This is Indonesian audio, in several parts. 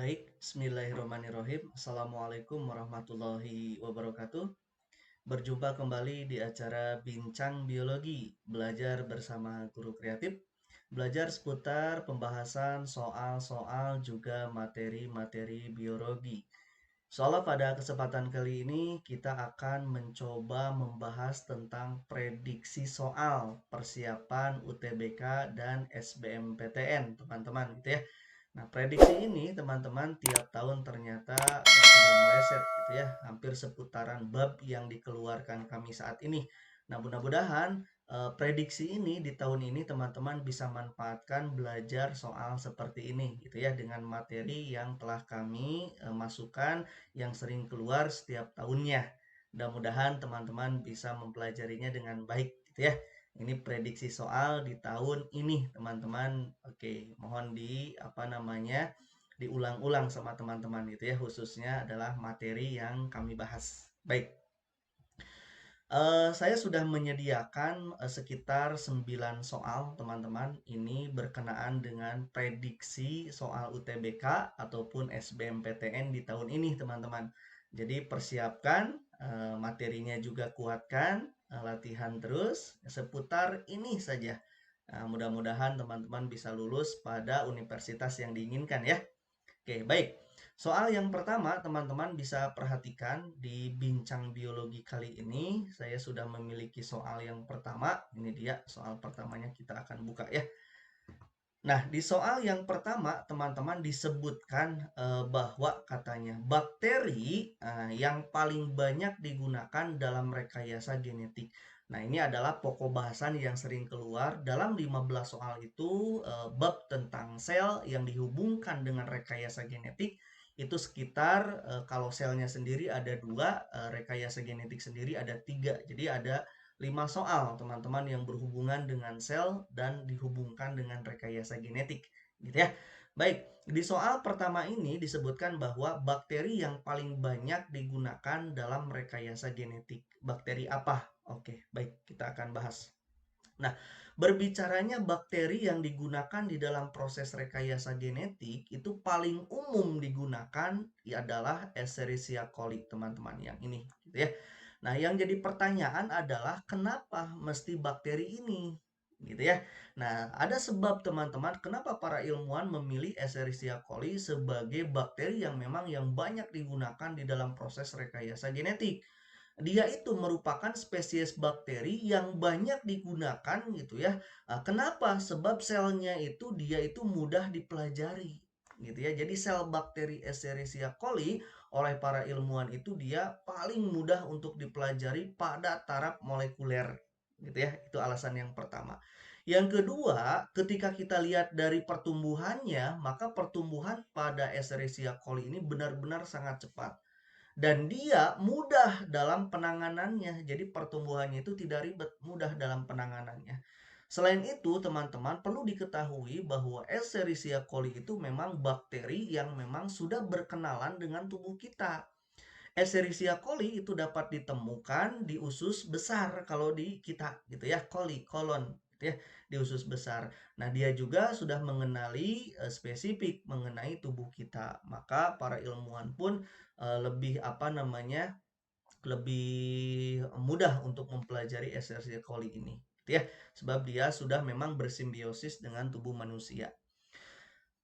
Baik, bismillahirrahmanirrahim. Assalamualaikum warahmatullahi wabarakatuh. Berjumpa kembali di acara Bincang Biologi, belajar bersama guru kreatif, belajar seputar pembahasan soal-soal juga materi-materi biologi. Soalnya pada kesempatan kali ini kita akan mencoba membahas tentang prediksi soal persiapan UTBK dan SBMPTN, teman-teman, gitu ya. Nah, prediksi ini teman-teman tiap tahun ternyata sudah meleset gitu ya, hampir seputaran bab yang dikeluarkan kami saat ini. Nah, mudah-mudahan prediksi ini di tahun ini teman-teman bisa manfaatkan belajar soal seperti ini gitu ya dengan materi yang telah kami masukkan yang sering keluar setiap tahunnya. Mudah-mudahan teman-teman bisa mempelajarinya dengan baik gitu ya. Ini prediksi soal di tahun ini, teman-teman. Oke, mohon diulang-ulang sama teman-teman gitu ya, khususnya adalah materi yang kami bahas. Baik. Saya sudah menyediakan sekitar 9 soal, teman-teman. Ini berkenaan dengan prediksi soal UTBK ataupun SBMPTN di tahun ini, teman-teman. Jadi persiapkan materinya juga kuatkan, latihan terus seputar ini saja. Nah, mudah-mudahan teman-teman bisa lulus pada universitas yang diinginkan ya. Oke, baik. Soal yang pertama, teman-teman bisa perhatikan di bincang biologi kali ini. Saya sudah memiliki soal yang pertama. Ini dia soal pertamanya, kita akan buka ya. Nah, di soal yang pertama, teman-teman disebutkan bahwa katanya bakteri yang paling banyak digunakan dalam rekayasa genetik. Nah, ini adalah pokok bahasan yang sering keluar dalam 15 soal itu, bab tentang sel yang dihubungkan dengan rekayasa genetik itu sekitar kalau selnya sendiri ada 2, rekayasa genetik sendiri ada 3. Jadi ada 5 soal teman-teman yang berhubungan dengan sel dan dihubungkan dengan rekayasa genetik gitu ya. Baik, di soal pertama ini disebutkan bahwa bakteri yang paling banyak digunakan dalam rekayasa genetik. Bakteri apa? Oke, baik, kita akan bahas. Nah, berbicaranya bakteri yang digunakan di dalam proses rekayasa genetik itu paling umum digunakan adalah Escherichia coli, teman-teman, yang ini gitu ya. Nah, yang jadi pertanyaan adalah kenapa mesti bakteri ini? Gitu ya. Nah, ada sebab teman-teman kenapa para ilmuwan memilih Escherichia coli sebagai bakteri yang memang yang banyak digunakan di dalam proses rekayasa genetik. Dia itu merupakan spesies bakteri yang banyak digunakan gitu ya. Kenapa? Sebab selnya itu dia itu mudah dipelajari gitu ya. Jadi sel bakteri Escherichia coli oleh para ilmuwan itu dia paling mudah untuk dipelajari pada taraf molekuler gitu ya. Itu alasan yang pertama. Yang kedua, ketika kita lihat dari pertumbuhannya, maka pertumbuhan pada Escherichia coli ini benar-benar sangat cepat dan dia mudah dalam penanganannya. Jadi pertumbuhannya itu tidak ribet, mudah dalam penanganannya. Selain itu, teman-teman perlu diketahui bahwa Escherichia coli itu memang bakteri yang memang sudah berkenalan dengan tubuh kita. Escherichia coli itu dapat ditemukan di usus besar kalau di kita gitu ya, kolon gitu ya, di usus besar. Nah, dia juga sudah mengenali spesifik mengenai tubuh kita. Maka para ilmuwan pun lebih lebih mudah untuk mempelajari Escherichia coli ini gitu ya. Sebab dia sudah memang bersimbiosis dengan tubuh manusia.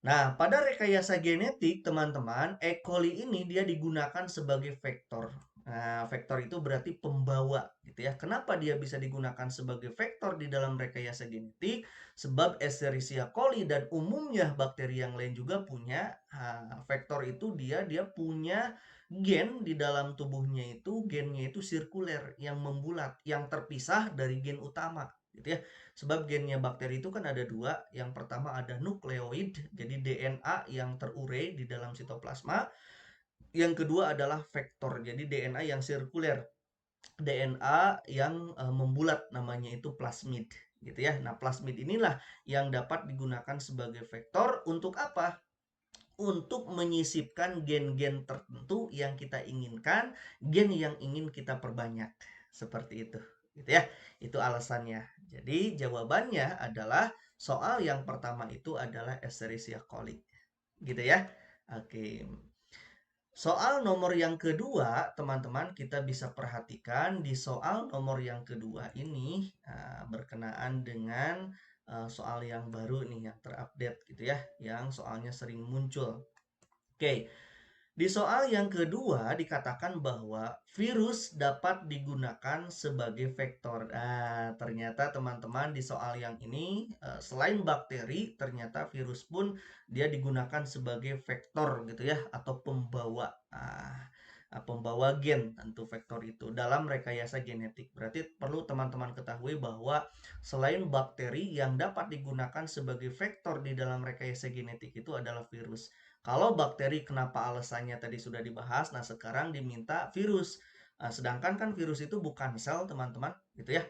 Nah, pada rekayasa genetik, teman-teman, E. coli ini dia digunakan sebagai vektor. Nah, vektor itu berarti pembawa, gitu ya. Kenapa dia bisa digunakan sebagai vektor di dalam rekayasa genetik? Sebab Escherichia coli dan umumnya bakteri yang lain juga punya vektor itu dia punya gen di dalam tubuhnya itu, gennya itu sirkuler, yang membulat, yang terpisah dari gen utama, gitu ya. Sebab gennya bakteri itu kan ada 2. Yang pertama ada nukleoid, jadi DNA yang terurei di dalam sitoplasma. Yang kedua adalah vektor, jadi DNA yang sirkuler. DNA yang membulat, namanya itu plasmid gitu ya. Nah, plasmid inilah yang dapat digunakan sebagai vektor untuk apa? Untuk menyisipkan gen-gen tertentu yang kita inginkan, gen yang ingin kita perbanyak. Seperti itu. Gitu ya. Itu alasannya. Jadi jawabannya adalah soal yang pertama itu adalah Escherichia coli. Gitu ya. Oke. Soal nomor yang kedua, teman-teman, kita bisa perhatikan di soal nomor yang kedua ini berkenaan dengan soal yang baru nih, yang terupdate gitu ya, yang soalnya sering muncul. Oke, di soal yang kedua dikatakan bahwa virus dapat digunakan sebagai vektor. Nah, ternyata teman-teman di soal yang ini selain bakteri, ternyata virus pun dia digunakan sebagai vektor gitu ya, atau pembawa. Pembawa gen tentu vektor itu dalam rekayasa genetik. Berarti perlu teman-teman ketahui bahwa selain bakteri yang dapat digunakan sebagai vektor di dalam rekayasa genetik itu adalah virus. Kalau bakteri kenapa alasannya tadi sudah dibahas, nah sekarang diminta virus. Sedangkan kan virus itu bukan sel, teman-teman, gitu ya.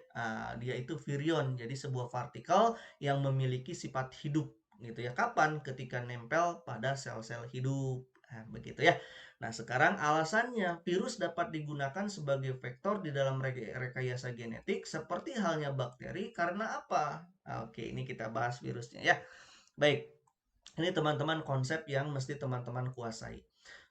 Dia itu virion, jadi sebuah partikel yang memiliki sifat hidup, gitu ya. Kapan? Ketika nempel pada sel-sel hidup. Nah, begitu ya. Nah, sekarang alasannya virus dapat digunakan sebagai vektor di dalam rekayasa genetik seperti halnya bakteri karena apa? Oke, ini kita bahas virusnya ya. Baik. Ini teman-teman konsep yang mesti teman-teman kuasai.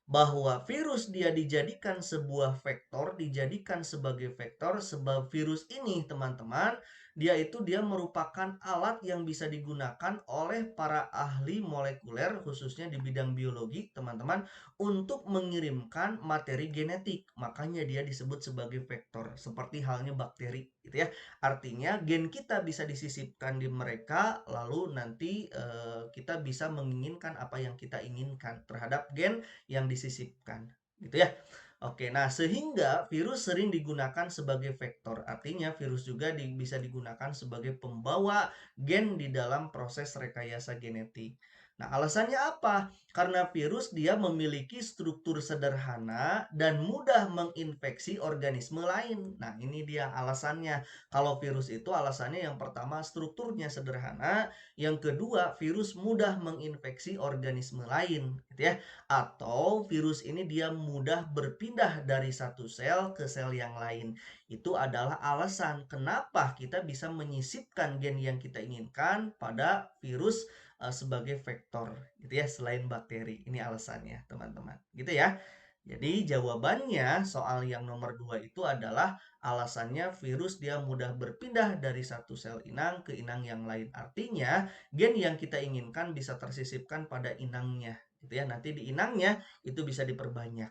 Bahwa virus dia dijadikan sebuah vektor, dijadikan sebagai vektor sebab virus ini teman-teman, dia merupakan alat yang bisa digunakan oleh para ahli molekuler khususnya di bidang biologi, teman-teman, untuk mengirimkan materi genetik. Makanya dia disebut sebagai vektor, seperti halnya bakteri, gitu ya. Artinya gen kita bisa disisipkan di mereka, lalu nanti kita bisa menginginkan apa yang kita inginkan terhadap gen yang disisipkan, gitu ya. Oke, nah sehingga virus sering digunakan sebagai vektor. Artinya virus juga bisa digunakan sebagai pembawa gen di dalam proses rekayasa genetik. Nah, alasannya apa? Karena virus dia memiliki struktur sederhana dan mudah menginfeksi organisme lain. Nah, ini dia alasannya. Kalau virus itu alasannya yang pertama strukturnya sederhana, yang kedua virus mudah menginfeksi organisme lain, gitu ya. Atau virus ini dia mudah berpindah dari satu sel ke sel yang lain. Itu adalah alasan kenapa kita bisa menyisipkan gen yang kita inginkan pada virus sebagai vektor gitu ya, selain bakteri. Ini alasannya, teman-teman. Gitu ya. Jadi jawabannya soal yang nomor 2 itu adalah alasannya virus dia mudah berpindah dari satu sel inang ke inang yang lain. Artinya gen yang kita inginkan bisa tersisipkan pada inangnya gitu ya. Nanti di inangnya itu bisa diperbanyak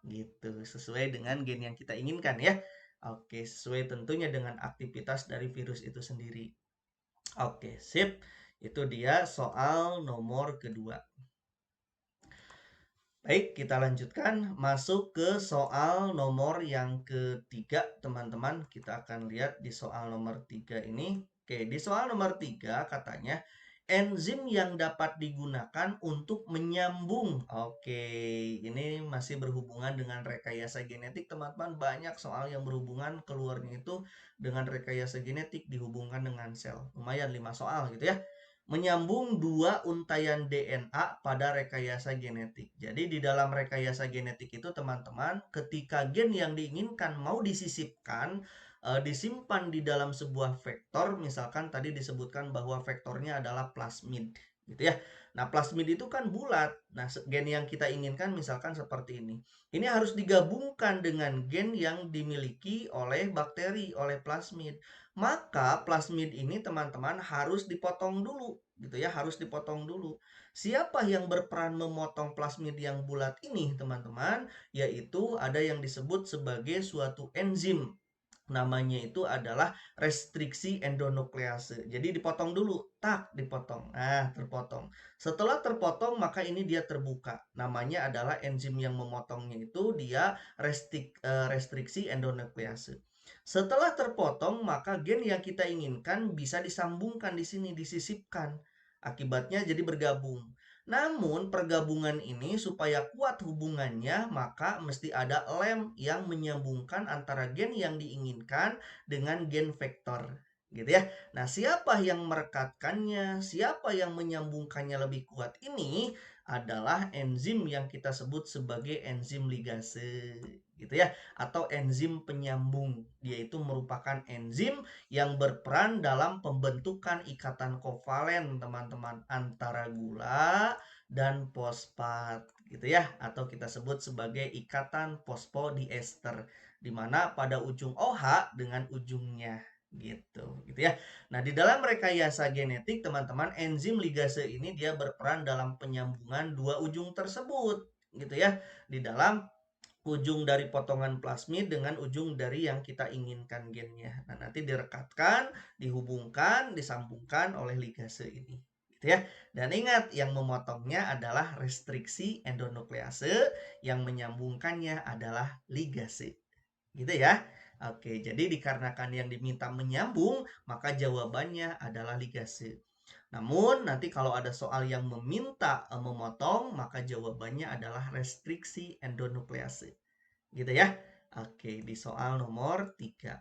gitu sesuai dengan gen yang kita inginkan ya. Oke, sesuai tentunya dengan aktivitas dari virus itu sendiri. Oke, sip. Itu dia soal nomor kedua. Baik, kita lanjutkan masuk ke soal nomor yang ketiga, teman-teman. Kita akan lihat di soal nomor 3 ini. Oke, di soal nomor 3 katanya enzim yang dapat digunakan untuk menyambung. Oke, ini masih berhubungan dengan rekayasa genetik, teman-teman. Banyak soal yang berhubungan keluarnya itu dengan rekayasa genetik dihubungkan dengan sel. Lumayan 5 soal gitu ya. Menyambung dua untaian DNA pada rekayasa genetik. Jadi di dalam rekayasa genetik itu teman-teman, ketika gen yang diinginkan mau disisipkan, disimpan di dalam sebuah vektor, misalkan tadi disebutkan bahwa vektornya adalah plasmid, gitu ya. Nah, plasmid itu kan bulat. Nah, gen yang kita inginkan misalkan seperti ini. Ini harus digabungkan dengan gen yang dimiliki oleh bakteri, oleh plasmid. Maka plasmid ini teman-teman harus dipotong dulu gitu ya, harus dipotong dulu. Siapa yang berperan memotong plasmid yang bulat ini teman-teman? Yaitu ada yang disebut sebagai suatu enzim. Namanya itu adalah restriksi endonuklease. Jadi dipotong dulu, tak dipotong. Nah, terpotong. Setelah terpotong maka ini dia terbuka. Namanya adalah enzim yang memotongnya itu dia restriksi endonuklease. Setelah terpotong, maka gen yang kita inginkan bisa disambungkan di sini, disisipkan. Akibatnya jadi bergabung. Namun pergabungan ini supaya kuat hubungannya, maka mesti ada lem yang menyambungkan antara gen yang diinginkan dengan gen vektor. Gitu ya. Nah, siapa yang merekatkannya, siapa yang menyambungkannya lebih kuat ini adalah enzim yang kita sebut sebagai enzim ligase. Gitu ya, atau enzim penyambung. Dia itu merupakan enzim yang berperan dalam pembentukan ikatan kovalen teman-teman antara gula dan fosfat gitu ya, atau kita sebut sebagai ikatan fosfodiester, di mana pada ujung OH dengan ujungnya gitu ya. Nah, di dalam rekayasa genetik teman-teman, enzim ligase ini dia berperan dalam penyambungan dua ujung tersebut gitu ya, di dalam ujung dari potongan plasmid dengan ujung dari yang kita inginkan gennya. Nah, nanti direkatkan, dihubungkan, disambungkan oleh ligase ini. Gitu ya. Dan ingat, yang memotongnya adalah restriksi endonuklease, yang menyambungkannya adalah ligase. Gitu ya. Oke, jadi dikarenakan yang diminta menyambung, maka jawabannya adalah ligase. Namun, nanti kalau ada soal yang meminta memotong, maka jawabannya adalah restriksi endonuklease. Gitu ya. Oke, di soal nomor 3.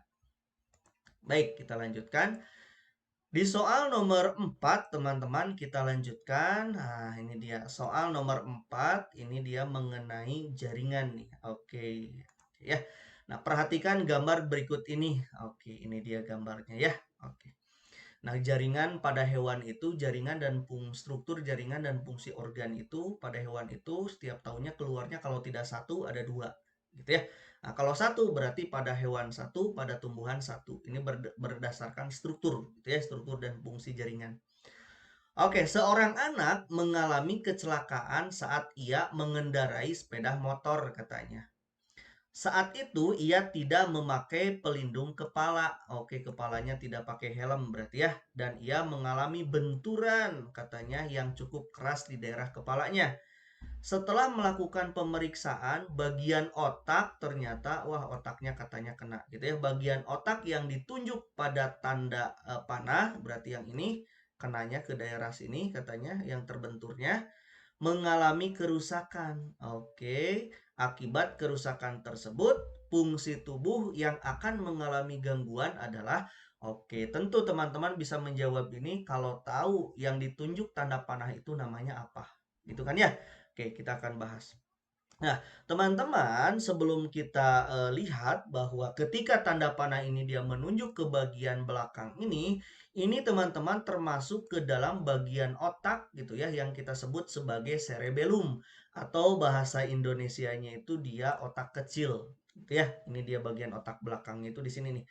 Baik, kita lanjutkan. Di soal nomor 4, teman-teman, kita lanjutkan. Nah, ini dia. Soal nomor 4, ini dia mengenai jaringan nih. Oke, ya. Nah, perhatikan gambar berikut ini. Oke, ini dia gambarnya ya. Oke. Nah, jaringan pada hewan itu, jaringan dan struktur jaringan dan fungsi organ itu pada hewan itu setiap tahunnya keluarnya kalau tidak satu ada dua, gitu ya. Nah, kalau satu berarti pada hewan satu, pada tumbuhan satu. Ini berdasarkan struktur, gitu ya, struktur dan fungsi jaringan. Oke, seorang anak mengalami kecelakaan saat ia mengendarai sepeda motor katanya. Saat itu ia tidak memakai pelindung kepala. Oke, kepalanya tidak pakai helm berarti ya. Dan ia mengalami benturan katanya yang cukup keras di daerah kepalanya. Setelah melakukan pemeriksaan, bagian otak ternyata, wah otaknya katanya kena gitu ya. Bagian otak yang ditunjuk pada tanda panah, berarti yang ini kenanya ke daerah sini katanya, yang terbenturnya mengalami kerusakan. Oke, akibat kerusakan tersebut, fungsi tubuh yang akan mengalami gangguan adalah oke, tentu teman-teman bisa menjawab ini kalau tahu yang ditunjuk tanda panah itu namanya apa. Gitu kan ya? Oke, kita akan bahas. Nah, teman-teman, sebelum kita lihat bahwa ketika tanda panah ini dia menunjuk ke bagian belakang ini teman-teman termasuk ke dalam bagian otak gitu ya yang kita sebut sebagai cerebellum atau bahasa Indonesianya itu dia otak kecil gitu ya. Ini dia bagian otak belakangnya itu di sini nih.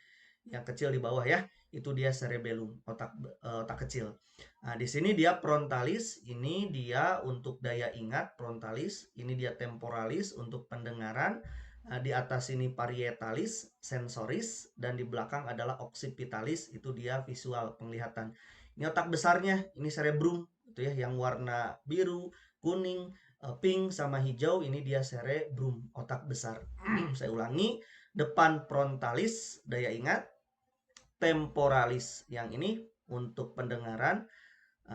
Yang kecil di bawah ya, itu dia cerebellum, otak kecil. Nah, di sini dia frontalis, ini dia untuk daya ingat, frontalis, ini dia temporalis untuk pendengaran, nah, di atas ini parietalis, sensoris, dan di belakang adalah occipitalis, itu dia visual, penglihatan. Ini otak besarnya, ini cerebrum, itu ya, yang warna biru, kuning, pink, sama hijau, ini dia cerebrum, otak besar. Saya ulangi, depan frontalis, daya ingat, temporalis, yang ini untuk pendengaran,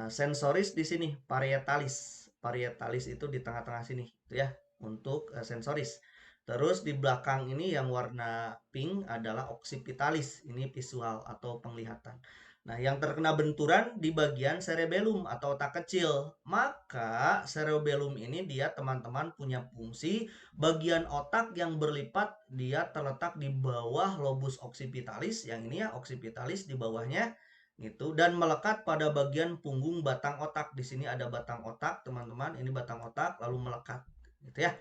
sensoris di sini parietalis. Parietalis itu di tengah-tengah sini gitu ya untuk sensoris. Terus di belakang ini yang warna pink adalah occipitalis. Ini visual atau penglihatan. Nah, yang terkena benturan di bagian cerebellum atau otak kecil. Maka cerebellum ini dia teman-teman punya fungsi bagian otak yang berlipat, dia terletak di bawah lobus occipitalis. Yang ini ya occipitalis di bawahnya gitu, dan melekat pada bagian punggung batang otak. Di sini ada batang otak teman-teman, ini batang otak lalu melekat gitu ya.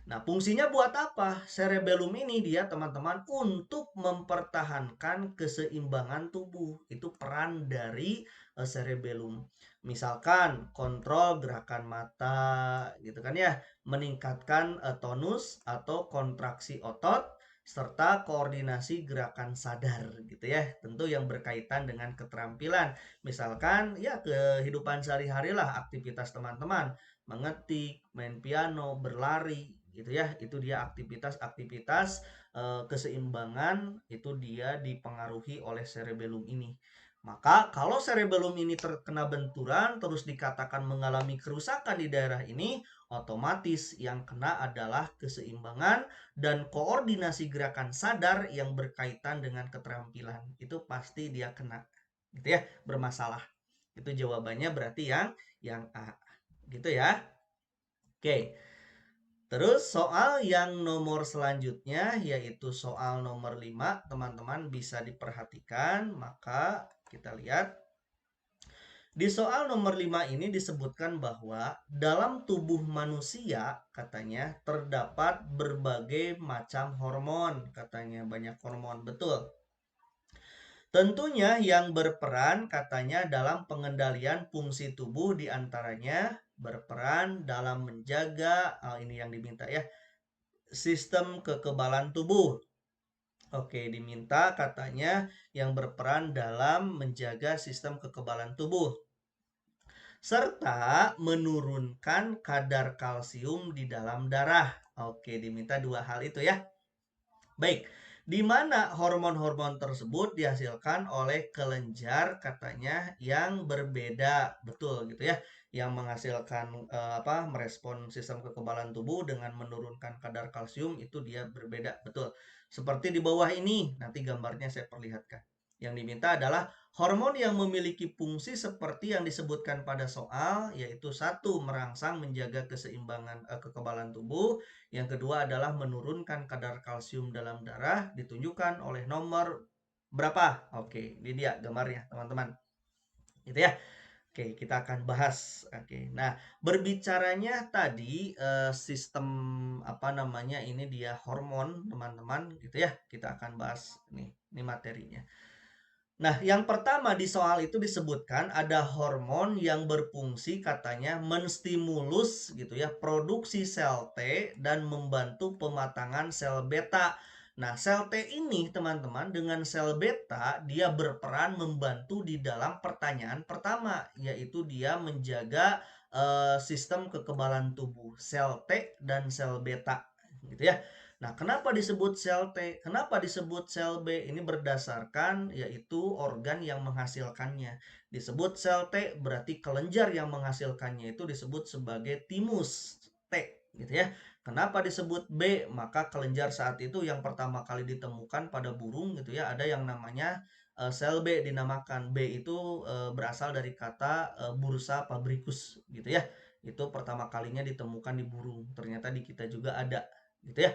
Nah, fungsinya buat apa? Cerebellum ini dia teman-teman untuk mempertahankan keseimbangan tubuh. Itu peran dari cerebellum. Misalkan kontrol gerakan mata gitu kan ya, meningkatkan tonus atau kontraksi otot, serta koordinasi gerakan sadar gitu ya. Tentu yang berkaitan dengan keterampilan. Misalkan ya kehidupan sehari-hari lah, aktivitas teman-teman, mengetik, main piano, berlari gitu ya. Itu dia aktivitas-aktivitas keseimbangan, itu dia dipengaruhi oleh cerebellum ini. Maka kalau cerebellum ini terkena benturan terus dikatakan mengalami kerusakan di daerah ini, otomatis yang kena adalah keseimbangan dan koordinasi gerakan sadar yang berkaitan dengan keterampilan. Itu pasti dia kena gitu ya, bermasalah. Itu jawabannya berarti yang A. Gitu ya. Oke. Terus soal yang nomor selanjutnya yaitu soal nomor 5, teman-teman bisa diperhatikan, maka kita lihat Di soal nomor 5 ini disebutkan bahwa dalam tubuh manusia katanya terdapat berbagai macam hormon, katanya banyak hormon, betul. Tentunya yang berperan katanya dalam pengendalian fungsi tubuh diantaranya berperan dalam menjaga, ini yang diminta ya, sistem kekebalan tubuh. Oke, diminta katanya yang berperan dalam menjaga sistem kekebalan tubuh serta menurunkan kadar kalsium di dalam darah. Oke, diminta dua hal itu ya. Baik, di mana hormon-hormon tersebut dihasilkan oleh kelenjar katanya yang berbeda, betul gitu ya, yang menghasilkan merespon sistem kekebalan tubuh dengan menurunkan kadar kalsium itu dia berbeda, betul. Seperti di bawah ini, nanti gambarnya saya perlihatkan. Yang diminta adalah hormon yang memiliki fungsi seperti yang disebutkan pada soal, yaitu satu, merangsang menjaga keseimbangan kekebalan tubuh. Yang kedua adalah menurunkan kadar kalsium dalam darah, ditunjukkan oleh nomor berapa. Oke, ini dia gambarnya teman-teman. Gitu ya. Oke, kita akan bahas. Oke, nah berbicaranya tadi sistem ini dia hormon teman-teman gitu ya. Kita akan bahas nih, ini materinya. Nah, yang pertama di soal itu disebutkan ada hormon yang berfungsi katanya menstimulus gitu ya, produksi sel T dan membantu pematangan sel beta. Nah, sel T ini teman-teman dengan sel beta dia berperan membantu di dalam pertanyaan pertama, yaitu dia menjaga sistem kekebalan tubuh, sel T dan sel beta gitu ya. Nah, kenapa disebut sel T? Kenapa disebut sel B? Ini berdasarkan yaitu organ yang menghasilkannya. Disebut sel T berarti kelenjar yang menghasilkannya itu disebut sebagai timus T, gitu ya. Kenapa disebut B? Maka kelenjar saat itu yang pertama kali ditemukan pada burung gitu ya, ada yang namanya sel B dinamakan. B itu berasal dari kata Bursa fabricus gitu ya. Itu pertama kalinya ditemukan di burung. Ternyata di kita juga ada gitu ya.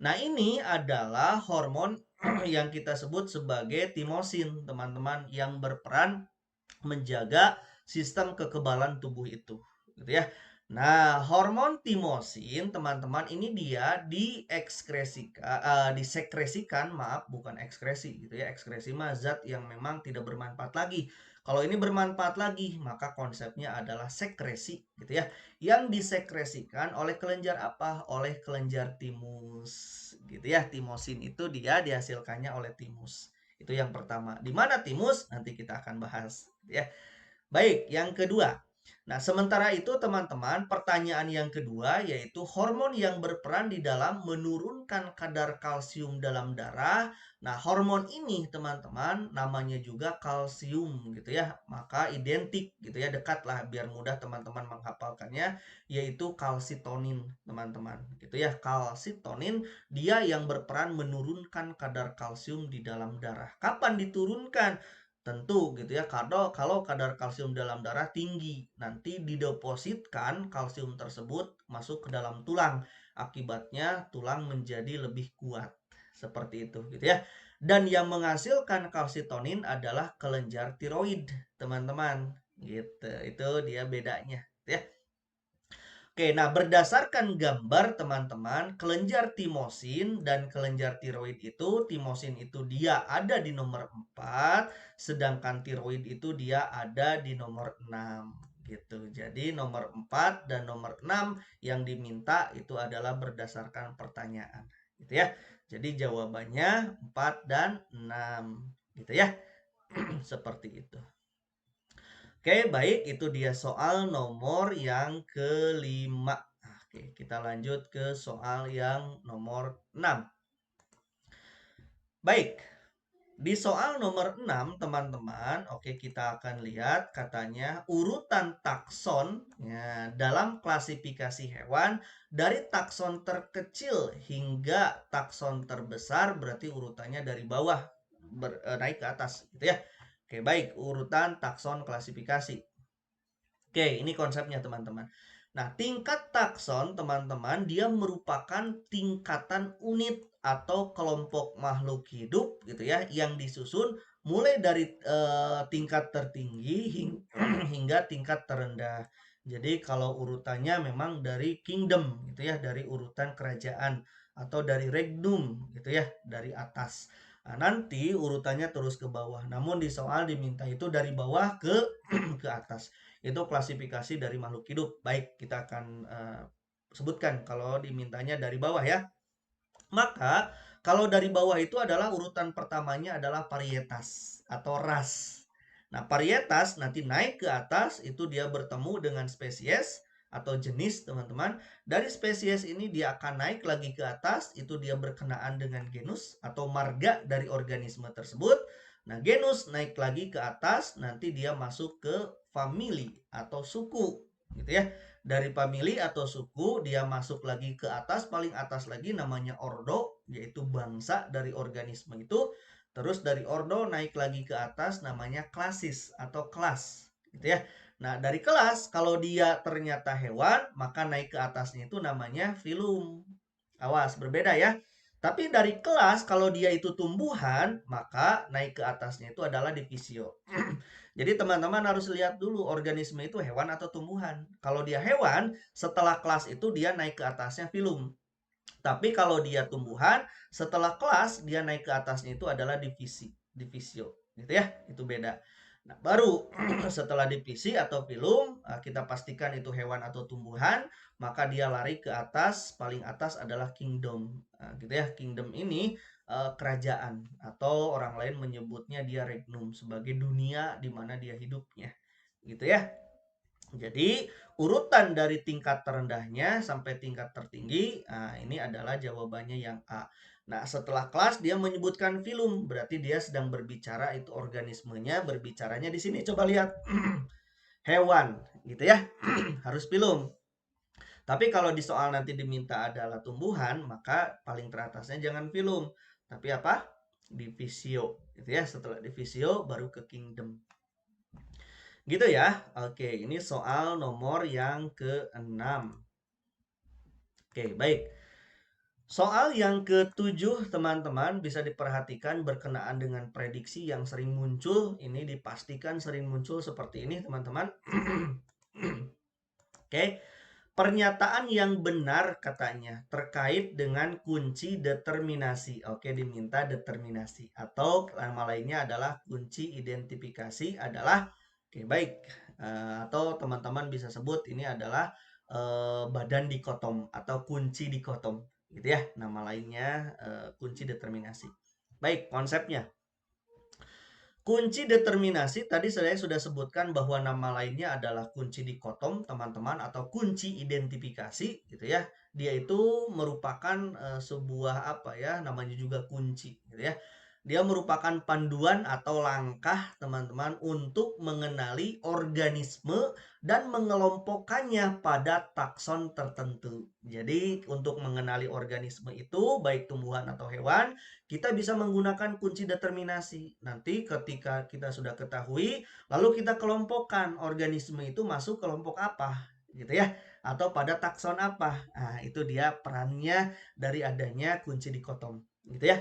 Nah, ini adalah hormon yang kita sebut sebagai timosin, teman-teman, yang berperan menjaga sistem kekebalan tubuh itu, gitu ya. Nah, hormon timosin, teman-teman, ini dia disekresikan, maaf, bukan ekskresi, gitu ya. Ekskresi mah zat yang memang tidak bermanfaat lagi. Kalau ini bermanfaat lagi, maka konsepnya adalah sekresi, gitu ya. Yang disekresikan oleh kelenjar apa? Oleh kelenjar timus, gitu ya. Timosin itu dia dihasilkannya oleh timus. Itu yang pertama. Di mana timus? Nanti kita akan bahas, gitu ya. Baik, yang kedua. Nah, sementara itu teman-teman, pertanyaan yang kedua yaitu hormon yang berperan di dalam menurunkan kadar kalsium dalam darah. Nah, hormon ini teman-teman namanya juga kalsium gitu ya. Maka identik gitu ya, dekatlah biar mudah teman-teman menghafalkannya, yaitu kalsitonin, teman-teman. Gitu ya, kalsitonin dia yang berperan menurunkan kadar kalsium di dalam darah. Kapan diturunkan? Tentu gitu ya, kalau kadar kalsium dalam darah tinggi, nanti didepositkan kalsium tersebut masuk ke dalam tulang. Akibatnya tulang menjadi lebih kuat. Seperti itu gitu ya. Dan yang menghasilkan kalsitonin adalah kelenjar tiroid, teman-teman. Gitu. Itu dia bedanya, gitu ya. Oke, nah berdasarkan gambar teman-teman, kelenjar timosin dan kelenjar tiroid itu, timosin itu dia ada di nomor 4, sedangkan tiroid itu dia ada di nomor 6 gitu. Jadi nomor 4 dan nomor 6 yang diminta itu adalah berdasarkan pertanyaan gitu ya. Jadi jawabannya 4 dan 6 gitu ya. Seperti itu. Oke, baik, itu dia soal nomor yang kelima. Oke, kita lanjut ke soal yang nomor 6. Baik, di soal nomor 6, teman-teman, oke kita akan lihat katanya urutan takson ya, dalam klasifikasi hewan dari takson terkecil hingga takson terbesar, berarti urutannya dari bawah naik ke atas gitu ya. Oke, baik, urutan takson klasifikasi. Oke, ini konsepnya teman-teman. Nah, tingkat takson teman-teman dia merupakan tingkatan unit atau kelompok makhluk hidup gitu ya yang disusun mulai dari tingkat tertinggi hingga tingkat terendah. Jadi kalau urutannya memang dari kingdom gitu ya, dari urutan kerajaan atau dari regnum gitu ya, dari atas. Nah, nanti urutannya terus ke bawah. Namun di soal diminta itu dari bawah ke ke atas. Itu klasifikasi dari makhluk hidup. Baik, kita akan sebutkan kalau dimintanya dari bawah ya. Maka kalau dari bawah itu adalah urutan pertamanya adalah varietas atau ras. Nah, varietas nanti naik ke atas itu dia bertemu dengan spesies atau jenis, teman-teman. Dari spesies ini dia akan naik lagi ke atas, itu dia berkenaan dengan genus atau marga dari organisme tersebut. Nah, genus naik lagi ke atas, nanti dia masuk ke famili atau suku, gitu ya. Dari famili atau suku dia masuk lagi ke atas, paling atas lagi namanya ordo, yaitu bangsa dari organisme itu. Terus dari ordo naik lagi ke atas namanya klasis atau kelas, gitu ya. Nah, dari kelas kalau dia ternyata hewan, maka naik ke atasnya itu namanya filum. Awas, berbeda ya. Tapi dari kelas kalau dia itu tumbuhan, maka naik ke atasnya itu adalah divisio. Jadi teman-teman harus lihat dulu organisme itu hewan atau tumbuhan. Kalau dia hewan, setelah kelas itu dia naik ke atasnya filum. Tapi kalau dia tumbuhan, setelah kelas dia naik ke atasnya itu adalah divisio. Gitu ya, itu beda. Nah, baru setelah divisi atau filum, kita pastikan itu hewan atau tumbuhan, maka dia lari ke atas, paling atas adalah kingdom. Nah, gitu ya, kingdom ini kerajaan atau orang lain menyebutnya dia regnum sebagai dunia di mana dia hidupnya. Gitu ya. Jadi urutan dari tingkat terendahnya sampai tingkat tertinggi, ini adalah jawabannya yang A. Nah, setelah kelas dia menyebutkan filum, berarti dia sedang berbicara itu organismenya, berbicaranya di sini. Coba lihat hewan, gitu ya, harus filum. Tapi kalau di soal nanti diminta adalah tumbuhan, maka paling teratasnya jangan filum, tapi apa? Divisio, gitu ya. Setelah divisio baru ke kingdom. Gitu ya. Oke, ini soal nomor yang ke-6. Oke, baik. Soal yang ke-7, teman-teman, bisa diperhatikan berkenaan dengan prediksi yang sering muncul. Ini dipastikan sering muncul seperti ini, teman-teman. Oke. Pernyataan yang benar katanya terkait dengan kunci determinasi. Oke, diminta determinasi. Atau nama lainnya adalah kunci identifikasi adalah, oke baik. Atau teman-teman bisa sebut ini adalah badan dikotom atau kunci dikotom. Gitu ya, nama lainnya kunci determinasi. Baik, konsepnya. Kunci determinasi tadi saya sudah sebutkan bahwa nama lainnya adalah kunci dikotom, teman-teman, atau kunci identifikasi gitu ya. Dia itu merupakan sebuah apa ya, namanya juga kunci gitu ya. Dia merupakan panduan atau langkah teman-teman untuk mengenali organisme dan mengelompokkannya pada takson tertentu. Jadi untuk mengenali organisme itu baik tumbuhan atau hewan, kita bisa menggunakan kunci determinasi. Nanti ketika kita sudah ketahui, lalu kita kelompokkan organisme itu masuk kelompok apa, gitu ya, atau pada takson apa. Nah, itu dia perannya dari adanya kunci dikotom, gitu ya.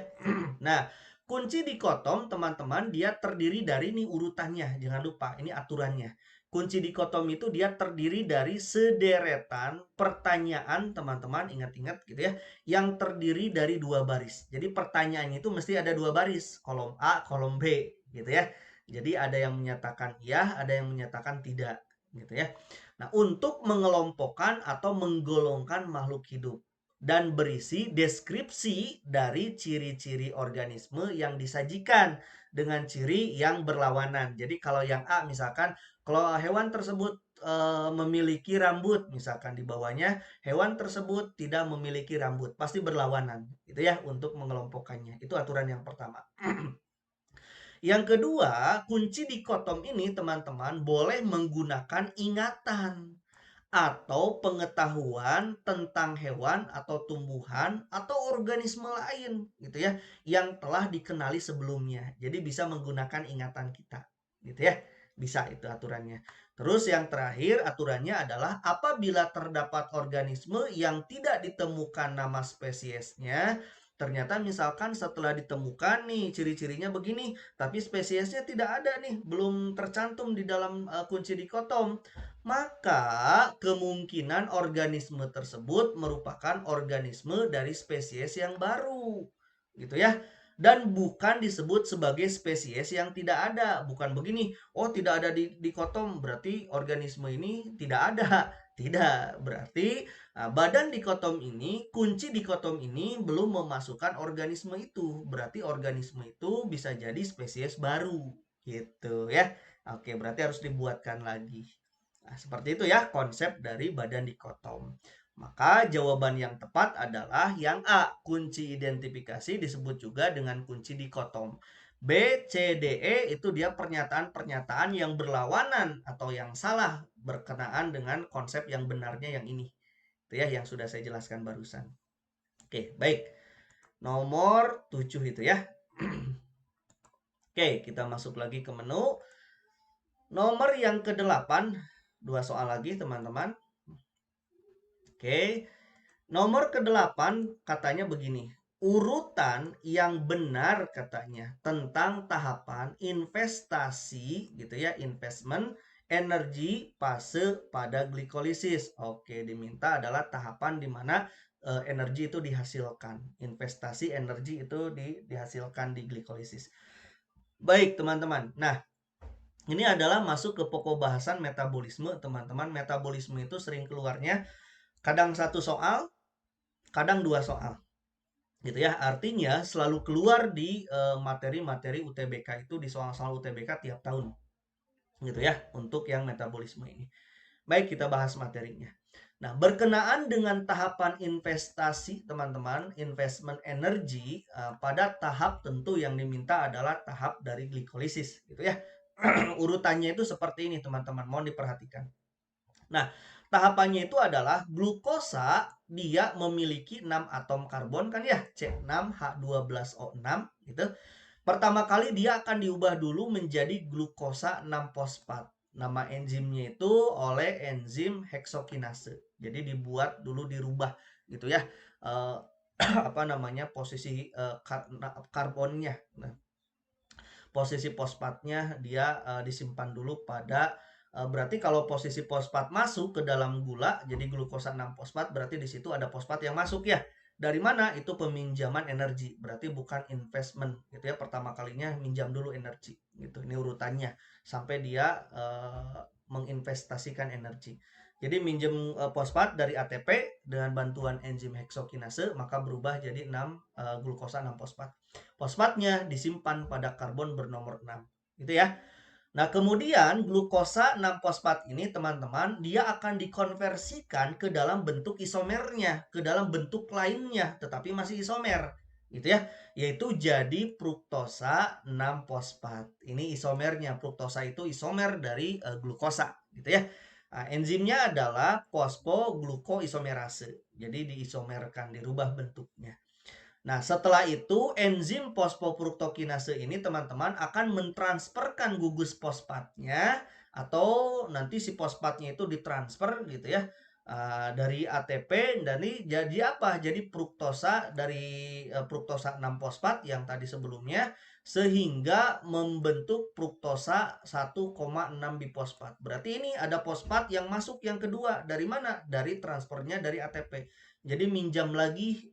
Nah, kunci dikotom, teman-teman, dia terdiri dari nih urutannya. Jangan lupa, ini aturannya. Kunci dikotom itu dia terdiri dari sederetan pertanyaan, teman-teman, ingat-ingat gitu ya, yang terdiri dari dua baris. Jadi pertanyaannya itu mesti ada dua baris, kolom A, kolom B, gitu ya. Jadi ada yang menyatakan iya, ada yang menyatakan tidak, gitu ya. Nah, untuk mengelompokkan atau menggolongkan makhluk hidup dan berisi deskripsi dari ciri-ciri organisme yang disajikan dengan ciri yang berlawanan. Jadi kalau yang A misalkan kalau hewan tersebut memiliki rambut, misalkan di bawahnya hewan tersebut tidak memiliki rambut, pasti berlawanan gitu ya untuk mengelompokkannya. Itu aturan yang pertama. Yang kedua, kunci dikotom ini teman-teman boleh menggunakan ingatan atau pengetahuan tentang hewan atau tumbuhan atau organisme lain gitu ya yang telah dikenali sebelumnya. Jadi bisa menggunakan ingatan kita gitu ya. Bisa itu aturannya. Terus yang terakhir aturannya adalah apabila terdapat organisme yang tidak ditemukan nama spesiesnya Ternyata misalkan setelah ditemukan nih ciri-cirinya begini, tapi spesiesnya tidak ada nih, belum tercantum di dalam kunci dikotom. Maka kemungkinan organisme tersebut merupakan organisme dari spesies yang baru. Gitu ya. Dan bukan disebut sebagai spesies yang tidak ada. Bukan begini, oh tidak ada di dikotom, berarti organisme ini tidak ada. Tidak, berarti badan dikotom ini, kunci dikotom ini belum memasukkan organisme itu. Berarti organisme itu bisa jadi spesies baru. Gitu ya. Oke, berarti harus dibuatkan lagi. Nah, seperti itu ya konsep dari badan dikotom. Maka jawaban yang tepat adalah yang A. Kunci identifikasi disebut juga dengan kunci dikotom. B, C, D, E itu dia pernyataan-pernyataan yang berlawanan atau yang salah berkenaan dengan konsep yang benarnya yang ini. Itu ya yang sudah saya jelaskan barusan. Oke, baik. Nomor 7 itu ya. Oke, kita masuk lagi ke menu. Nomor yang ke-8, 2 soal lagi teman-teman. Oke. Nomor ke-8 katanya begini. Urutan yang benar katanya tentang tahapan investasi gitu ya, investment energi fase pada glikolisis. Oke, diminta adalah tahapan di mana energi itu dihasilkan. Investasi energi itu dihasilkan di glikolisis. Baik, teman-teman. Nah, ini adalah masuk ke pokok bahasan metabolisme, teman-teman. Metabolisme itu sering keluarnya kadang 1 soal, kadang 2 soal. Gitu ya. Artinya selalu keluar di materi-materi UTBK itu, di soal-soal UTBK tiap tahun. Gitu ya, untuk yang metabolisme ini. Baik, kita bahas materinya. Nah, berkenaan dengan tahapan investasi, teman-teman, investment energy, pada tahap tentu yang diminta adalah tahap dari glikolisis, gitu ya. Urutannya itu seperti ini, teman-teman, mohon diperhatikan. Nah, tahapannya itu adalah glukosa dia memiliki 6 atom karbon kan ya, C6H12O6 gitu. Pertama kali dia akan diubah dulu menjadi glukosa 6 fosfat. Nama enzimnya itu oleh enzim heksokinase. Jadi dibuat dulu dirubah gitu ya. Apa namanya posisi karbonnya. Nah, posisi fosfatnya dia disimpan dulu pada berarti kalau posisi fosfat masuk ke dalam gula jadi glukosa 6 fosfat berarti di situ ada fosfat yang masuk ya. Dari mana? Itu peminjaman energi. Berarti bukan investment gitu ya. Pertama kalinya minjam dulu energi gitu. Ini urutannya sampai dia menginvestasikan energi. Jadi minjem fosfat dari ATP dengan bantuan enzim heksokinase maka berubah jadi 6 glukosa 6 fosfat. Fosfatnya disimpan pada karbon bernomor 6. Gitu ya. Nah, kemudian glukosa 6 fosfat ini teman-teman, dia akan dikonversikan ke dalam bentuk isomernya, ke dalam bentuk lainnya, tetapi masih isomer. Gitu ya, yaitu jadi fruktosa 6 fosfat. Ini isomernya, fruktosa itu isomer dari glukosa, gitu ya. Nah, enzimnya adalah fosfoglukoisomerase. Jadi diisomerkan, dirubah bentuknya. Nah, setelah itu enzim fosfofruktokinase ini teman-teman akan mentransferkan gugus fosfatnya atau nanti si fosfatnya itu ditransfer gitu ya dari ATP dan ini jadi apa? Jadi fruktosa dari fruktosa 6 fosfat yang tadi sebelumnya sehingga membentuk fruktosa 1,6 bifosfat. Berarti ini ada fosfat yang masuk yang kedua dari mana? Dari transfernya dari ATP. Jadi minjam lagi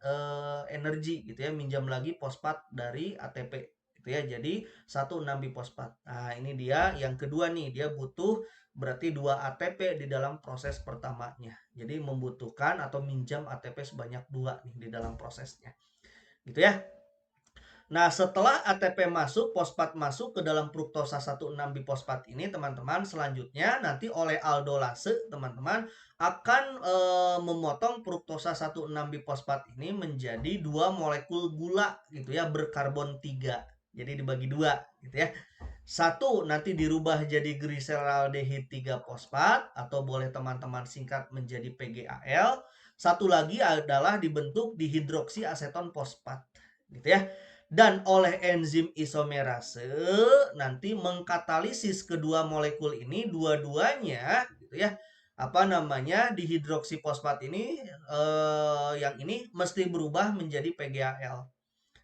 energi gitu ya, minjam lagi fosfat dari ATP gitu ya. Jadi 1,6 bifosfat. Nah, ini dia yang kedua nih, dia butuh berarti 2 ATP di dalam proses pertamanya. Jadi membutuhkan atau minjam ATP sebanyak 2 nih di dalam prosesnya. Gitu ya. Nah, setelah ATP masuk, fosfat masuk ke dalam fruktosa 1,6 bifosfat ini, teman-teman, selanjutnya nanti oleh aldolase, teman-teman, akan memotong fruktosa 1,6 bifosfat ini menjadi 2 molekul gula gitu ya, berkarbon 3. Jadi dibagi 2 gitu ya. Satu nanti dirubah jadi gliseraldehid 3 fosfat atau boleh teman-teman singkat menjadi PGAL. Satu lagi adalah dibentuk dihidroksi aseton fosfat gitu ya. Dan oleh enzim isomerase nanti mengkatalisis kedua molekul ini dua-duanya gitu ya. Apa namanya dihidroksi fosfat ini yang ini mesti berubah menjadi PGAL.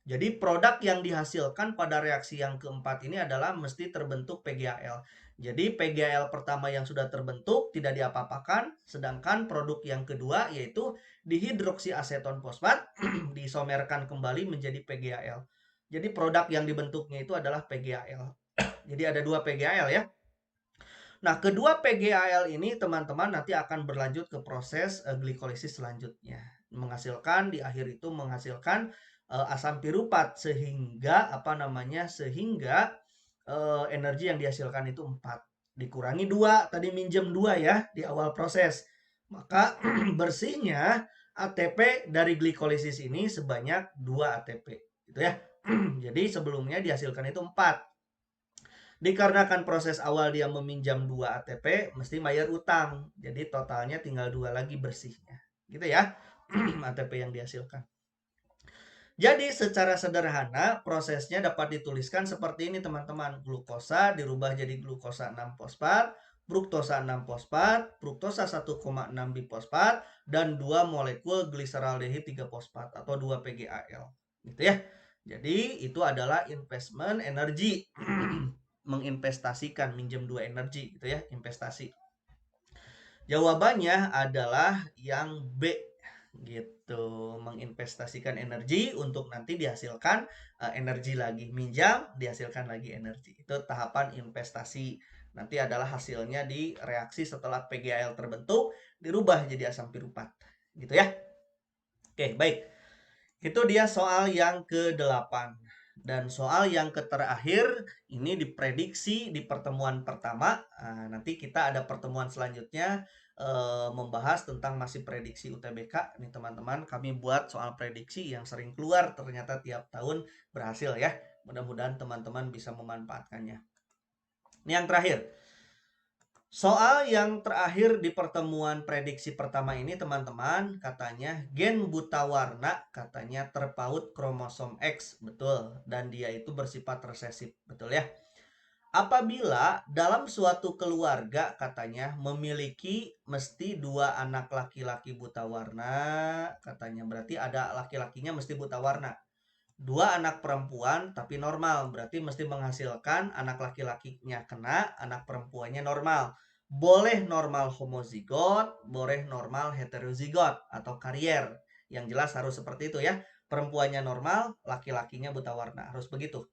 Jadi produk yang dihasilkan pada reaksi yang keempat ini adalah mesti terbentuk PGAL. Jadi PGAL pertama yang sudah terbentuk tidak diapa-apakan, sedangkan produk yang kedua yaitu dihidroksiaseton fosfat diisomerkan kembali menjadi PGAL. Jadi produk yang dibentuknya itu adalah PGAL. Jadi ada dua PGAL ya. Nah, kedua PGAL ini teman-teman nanti akan berlanjut ke proses glikolisis selanjutnya. Menghasilkan di akhir itu menghasilkan asam piruvat sehingga sehingga energi yang dihasilkan itu 4. Dikurangi 2, tadi minjem 2 ya di awal proses. Maka bersihnya ATP dari glikolisis ini sebanyak 2 ATP gitu ya. Jadi sebelumnya dihasilkan itu 4. Dikarenakan proses awal dia meminjam 2 ATP, mesti bayar utang. Jadi totalnya tinggal 2 lagi bersihnya. Gitu ya, ATP yang dihasilkan. Jadi secara sederhana prosesnya dapat dituliskan seperti ini teman-teman. Glukosa dirubah jadi glukosa 6 fosfat, fruktosa 6 fosfat, fruktosa 1,6 bifosfat, dan 2 molekul gliseraldehid 3 fosfat atau 2 PGAL. Gitu ya. Jadi itu adalah investment energi. Menginvestasikan, minjem 2 energi gitu ya, investasi. Jawabannya adalah yang B gitu, menginvestasikan energi untuk nanti dihasilkan energi lagi, minjam dihasilkan lagi energi. Itu tahapan investasi. Nanti adalah hasilnya di reaksi setelah PGAL terbentuk dirubah jadi asam piruvat. Gitu ya. Oke, baik. Itu dia soal yang ke-8. Dan soal yang terakhir ini diprediksi di pertemuan pertama. Nah, nanti kita ada pertemuan selanjutnya membahas tentang masih prediksi UTBK. Ini teman-teman, kami buat soal prediksi yang sering keluar ternyata tiap tahun berhasil ya. Mudah-mudahan teman-teman bisa memanfaatkannya. Ini yang terakhir. Soal yang terakhir di pertemuan prediksi pertama ini teman-teman, katanya gen buta warna katanya terpaut kromosom X, betul, dan dia itu bersifat resesif, betul ya. Apabila dalam suatu keluarga katanya memiliki mesti 2 anak laki-laki buta warna, katanya berarti ada laki-lakinya mesti buta warna. 2 anak perempuan tapi normal, berarti mesti menghasilkan anak laki-lakinya kena, anak perempuannya normal. Boleh normal homozigot, boleh normal heterozigot atau karier. Yang jelas harus seperti itu ya. Perempuannya normal, laki-lakinya buta warna, harus begitu.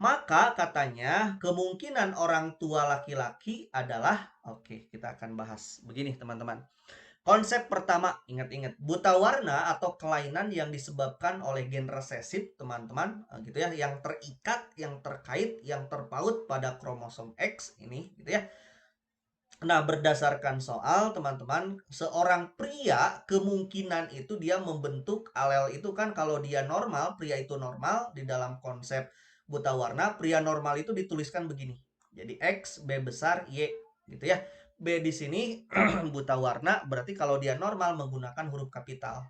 Maka katanya kemungkinan orang tua laki-laki adalah, oke, kita akan bahas begini teman-teman. Konsep pertama, ingat-ingat, buta warna atau kelainan yang disebabkan oleh gen resesif, teman-teman, gitu ya, yang terikat, yang terkait, yang terpaut pada kromosom X ini, gitu ya. Nah, berdasarkan soal, teman-teman, seorang pria kemungkinan itu dia membentuk alel itu kan kalau dia normal, pria itu normal di dalam konsep buta warna, pria normal itu dituliskan begini. Jadi X, B besar, Y, gitu ya. B di sini buta warna berarti kalau dia normal menggunakan huruf kapital.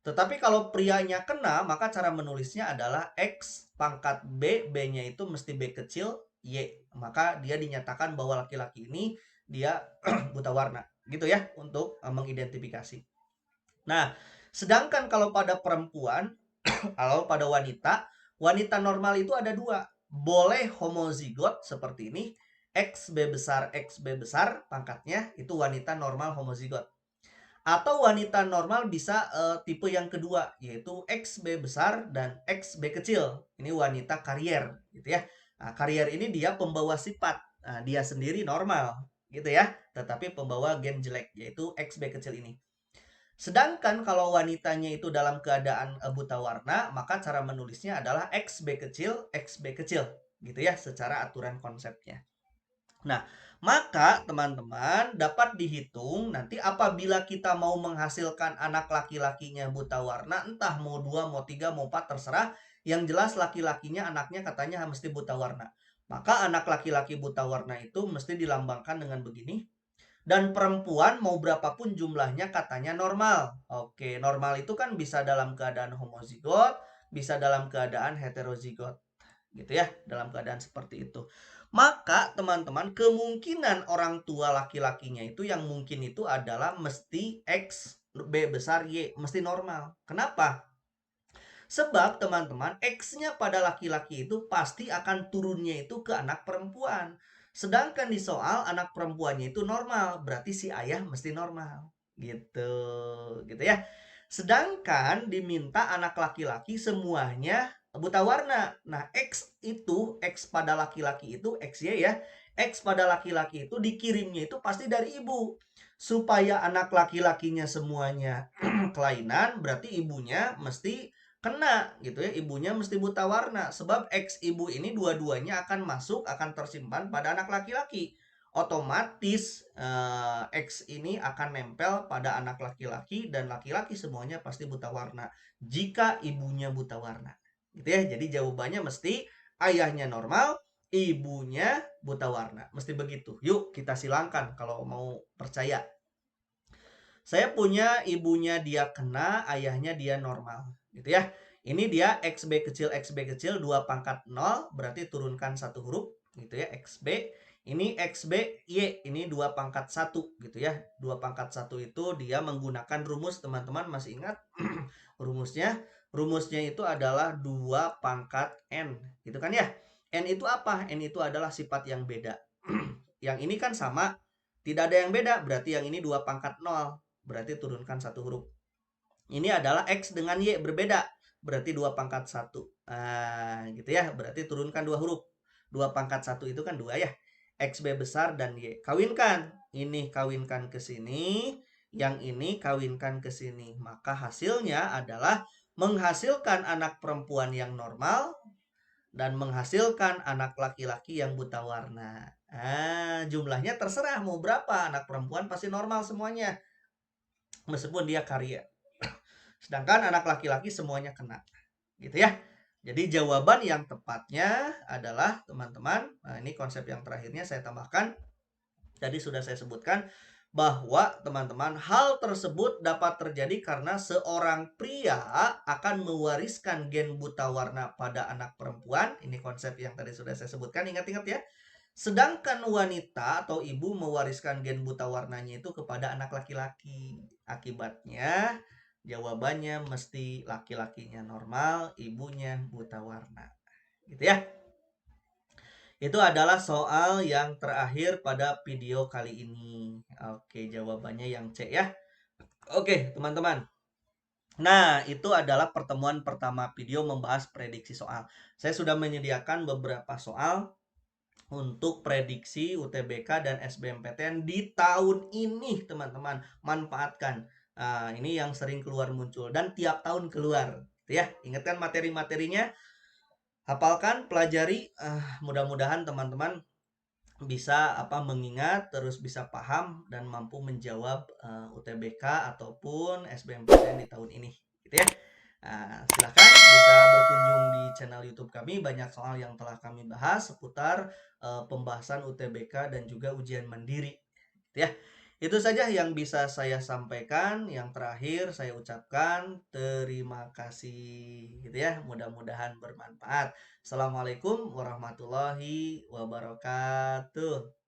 Tetapi kalau prianya kena, maka cara menulisnya adalah X pangkat B, B-nya itu mesti B kecil, Y. Maka dia dinyatakan bahwa laki-laki ini dia buta warna. Gitu ya, untuk mengidentifikasi. Nah, sedangkan kalau pada perempuan, kalau pada wanita, wanita normal itu ada 2. Boleh homozigot seperti ini, XB besar pangkatnya itu wanita normal homozigot. Atau wanita normal bisa tipe yang kedua yaitu XB besar dan XB kecil. Ini wanita karier gitu ya. Nah, karier ini dia pembawa sifat. Nah, dia sendiri normal gitu ya, tetapi pembawa gen jelek yaitu XB kecil ini. Sedangkan kalau wanitanya itu dalam keadaan buta warna, maka cara menulisnya adalah XB kecil gitu ya secara aturan konsepnya. Nah, maka teman-teman dapat dihitung nanti apabila kita mau menghasilkan anak laki-lakinya buta warna, entah mau 2, mau 3, mau 4, terserah. Yang jelas laki-lakinya anaknya katanya mesti buta warna. Maka anak laki-laki buta warna itu mesti dilambangkan dengan begini. Dan perempuan mau berapapun jumlahnya katanya normal. Oke, normal itu kan bisa dalam keadaan homozigot, bisa dalam keadaan heterozigot. Gitu ya, dalam keadaan seperti itu. Maka teman-teman kemungkinan orang tua laki-lakinya itu yang mungkin itu adalah mesti X, B besar, Y, mesti normal. Kenapa? Sebab teman-teman, X-nya pada laki-laki itu pasti akan turunnya itu ke anak perempuan. Sedangkan di soal anak perempuannya itu normal, berarti si ayah mesti normal. Gitu, gitu ya. Sedangkan diminta anak laki-laki semuanya buta warna. Nah, X pada laki-laki itu XY ya. X pada laki-laki itu dikirimnya itu pasti dari ibu. Supaya anak laki-lakinya semuanya kelainan, berarti ibunya mesti kena gitu ya, ibunya mesti buta warna sebab X ibu ini dua-duanya akan masuk, akan tersimpan pada anak laki-laki. Otomatis X ini akan nempel pada anak laki-laki dan laki-laki semuanya pasti buta warna jika ibunya buta warna. Gitu ya. Jadi jawabannya mesti ayahnya normal, ibunya buta warna. Mesti begitu. Yuk kita silangkan kalau mau percaya. Saya punya ibunya dia kena, ayahnya dia normal, gitu ya. Ini dia XB kecil 2 pangkat 0, berarti turunkan satu huruf, gitu ya, XB. Ini XB Y, ini 2 pangkat 1, gitu ya. 2 pangkat 1 itu dia menggunakan rumus, teman-teman masih ingat rumusnya? Rumusnya itu adalah 2 pangkat N, gitu kan ya. N itu apa? N itu adalah sifat yang beda. Yang ini kan sama, tidak ada yang beda, berarti yang ini 2 pangkat 0. Berarti turunkan satu huruf. Ini adalah X dengan Y berbeda. Berarti 2 pangkat 1. Nah, gitu ya. Berarti turunkan 2 huruf. 2 pangkat 1 itu kan 2 ya. XB besar dan Y. Kawinkan. Ini kawinkan ke sini. Yang ini kawinkan ke sini. Maka hasilnya adalah menghasilkan anak perempuan yang normal dan menghasilkan anak laki-laki yang buta warna. Jumlahnya terserah mau berapa. Anak perempuan pasti normal semuanya meskipun dia karya. Sedangkan anak laki-laki semuanya kena. Gitu ya. Jadi jawaban yang tepatnya adalah teman-teman, nah ini konsep yang terakhirnya saya tambahkan. Tadi sudah saya sebutkan bahwa teman-teman hal tersebut dapat terjadi karena seorang pria akan mewariskan gen buta warna pada anak perempuan. Ini konsep yang tadi sudah saya sebutkan, ingat-ingat ya. Sedangkan wanita atau ibu mewariskan gen buta warnanya itu kepada anak laki-laki. Akibatnya jawabannya mesti laki-lakinya normal, ibunya buta warna. Gitu ya. Itu adalah soal yang terakhir pada video kali ini. Oke, jawabannya yang C ya. Oke, teman-teman. Nah, itu adalah pertemuan pertama video membahas prediksi soal. Saya sudah menyediakan beberapa soal untuk prediksi UTBK dan SBMPTN di tahun ini, teman-teman. Manfaatkan. Nah, ini yang sering keluar muncul dan tiap tahun keluar. Gitu ya. Ingatkan materi-materinya, hafalkan, pelajari. Mudah-mudahan teman-teman bisa mengingat, terus bisa paham dan mampu menjawab UTBK ataupun SBMPTN di tahun ini. Gitu ya. Nah, silahkan bisa berkunjung di channel YouTube kami. Banyak soal yang telah kami bahas seputar pembahasan UTBK dan juga ujian mandiri. Gitu ya. Itu saja yang bisa saya sampaikan. Yang terakhir saya ucapkan terima kasih. Gitu ya. Mudah-mudahan bermanfaat. Assalamualaikum warahmatullahi wabarakatuh.